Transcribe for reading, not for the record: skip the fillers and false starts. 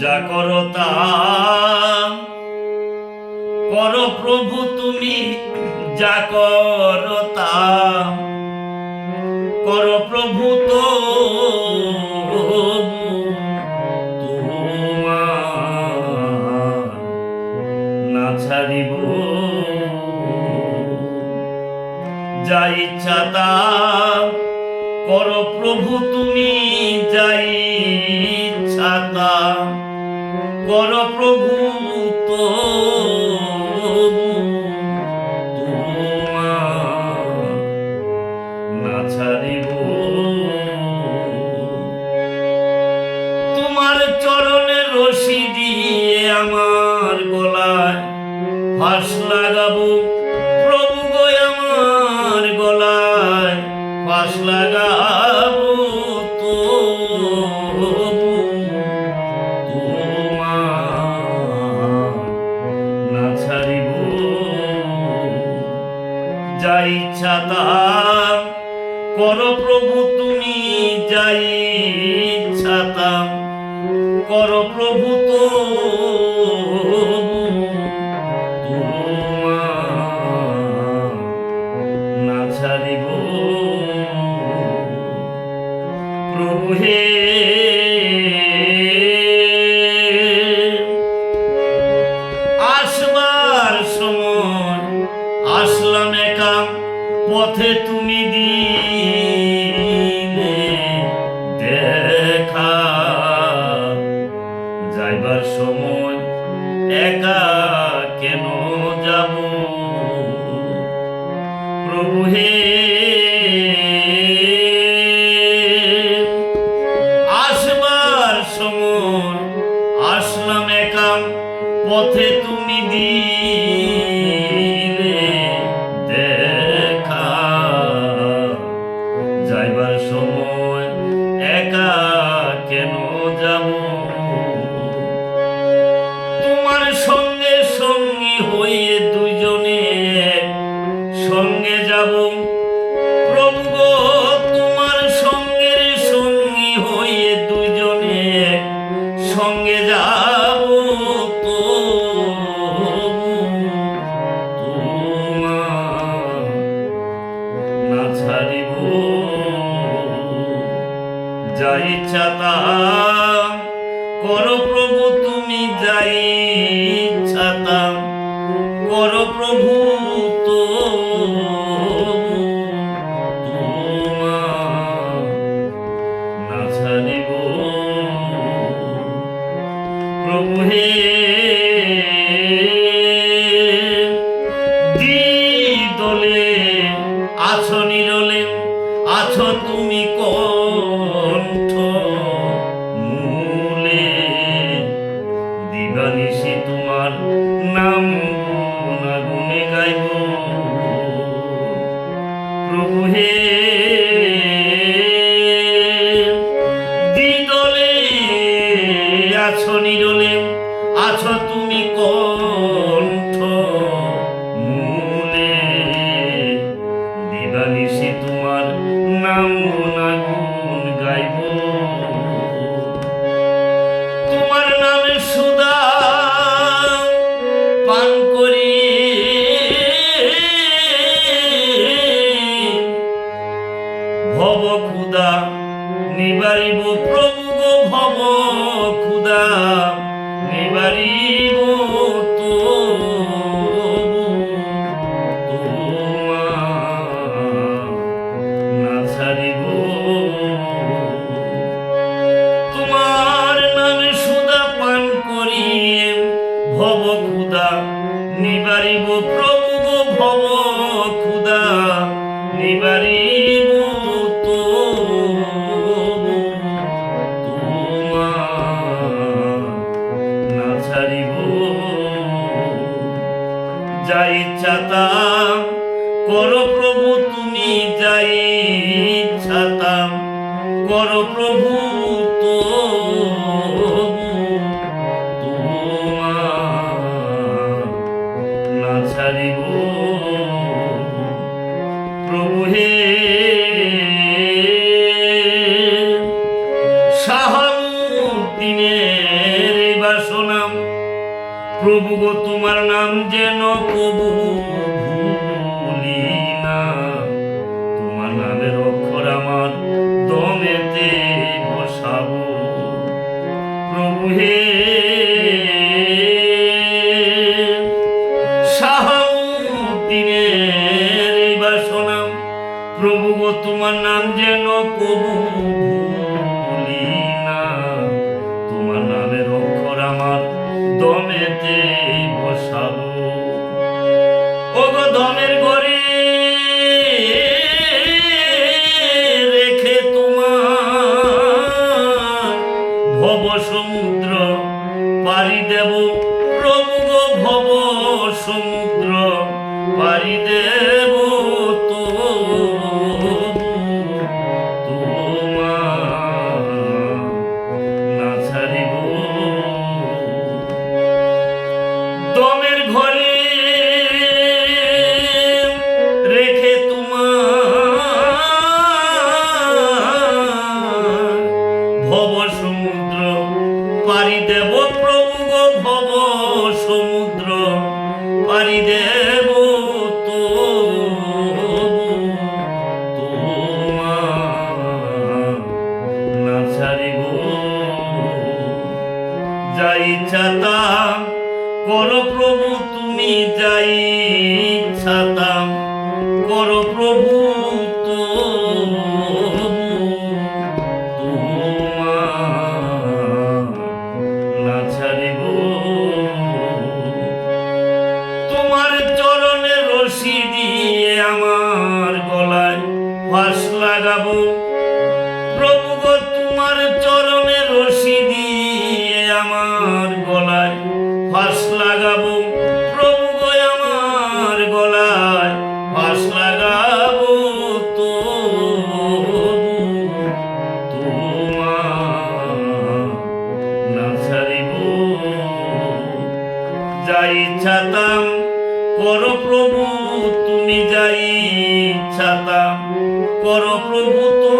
যা করো তা করো প্রভু, তুমি যা করো তা করো প্রভু, তো তোমার না ছাড়িব। যা ইচ্ছা তা করো প্রভু, তুমি যা ইচ্ছা তা করো প্রভু, তো তোমার না ছাড়িব। তোমার চরণের রশি দিয়ে আমার গলায় ফাঁস লাগাবো প্রভু গো, আমার গলায় ফাঁস লাগাবো, তো তোমার না ছাড়িব। যা ইচ্ছা তা করো প্রভু, তুমি যা ইচ্ছা তা করো প্রভু, তো তোমার না ছাড়িব। প্রভু হে, আসবার সময় আসলাম একা, পথে তুমি দিলে দেখা। যাইবার সময় একা কেন যাব প্রভু হে। আসবার সময় আসলাম একা, পথে তুমি দিলে দেখা। যাইবার সময় একা কেন যাব, তোমার সঙ্গে সঙ্গী হয়ে দুজনে সঙ্গে যাব প্রভু গো। তোমার সঙ্গে সঙ্গী হয়ে দুজনে সঙ্গে যাব, তো তোমার না ছাড়িব। যা ইচ্ছা তা করো প্রভু, তুমি যা ইচ্ছা তা করো প্রভু, তো তোমার না ছাড়িব। প্রভু হে, দ্বিদলে আছো নিরলে, আছো তুমি কণ্ঠ মূলে। দিবানিশি তোমার নাম গুণে গাইব প্রভু হে। দ্বিদলে আছো নিরলে, আছো তুমি কণ্ঠ মূলে। দিবানিশি তোমার নাম গুণ গাইব। তোমার নামে সুধা পান করি, ভব ক্ষুধা নিবারিব প্রভু গো, ভব ক্ষুধা নিবারিব, তো তোমার না ছাড়িব। তোমার নামে সুধা পান করিয়ে ভব ক্ষুধা নিবারিব প্রভু গো, ভব ক্ষুধা নিবারিব, তো তোমার না ছাড়িব। যা ইচ্ছা তা করো প্রভু, তুমি যা ইচ্ছা তা করো প্রভু, তো তোমার না ছাড়িব। প্রভু হে, শাহাবুদ্দিনের প্রভু গো তোমার নাম যেন কবু ভুলি না, তোমার নামের অক্ষর আমার দমেতে বসাবো। প্রভু হে শাহাউদ্দিনের এই বাসনা, প্রভু গো তোমার নাম যেন কবু ভুলি না, তোমার নামের অক্ষর আমার দমেতে বসাবো। ও গো দমের ঘরে রেখে তোমার ভব সমুদ্র পাড়ি দেব, প্রভু গো ভব সমুদ্র পাড়ি দেব, তো তোমার না ছাড়িব। দমের ঘরে রেখে তোমার ভব সমুদ্র পাড়ি দেব, প্রভু গো ভব সমুদ্র পাড়ি দেব, তো তোমার না ছাড়িব। যাই ইচ্ছা তা করো প্রভু তুমি, যাই ইচ্ছা তা করো প্রভু, তো তোমার না ছাড়িব। তোমার চরণের রশি দিয়ে আমার গলায় ফাঁস লাগাবো, প্রভু গো তোমার চরণের রশি দিয়ে আমার গলায় ফাঁস লাগাবো, প্রভু গো আমার গলায় ফাঁস লাগাবো, তো তোমার না ছাড়িব। যাই ইচ্ছা তাম করো প্রভু তুমি, যাই ইচ্ছা তাম করো প্রভু, তো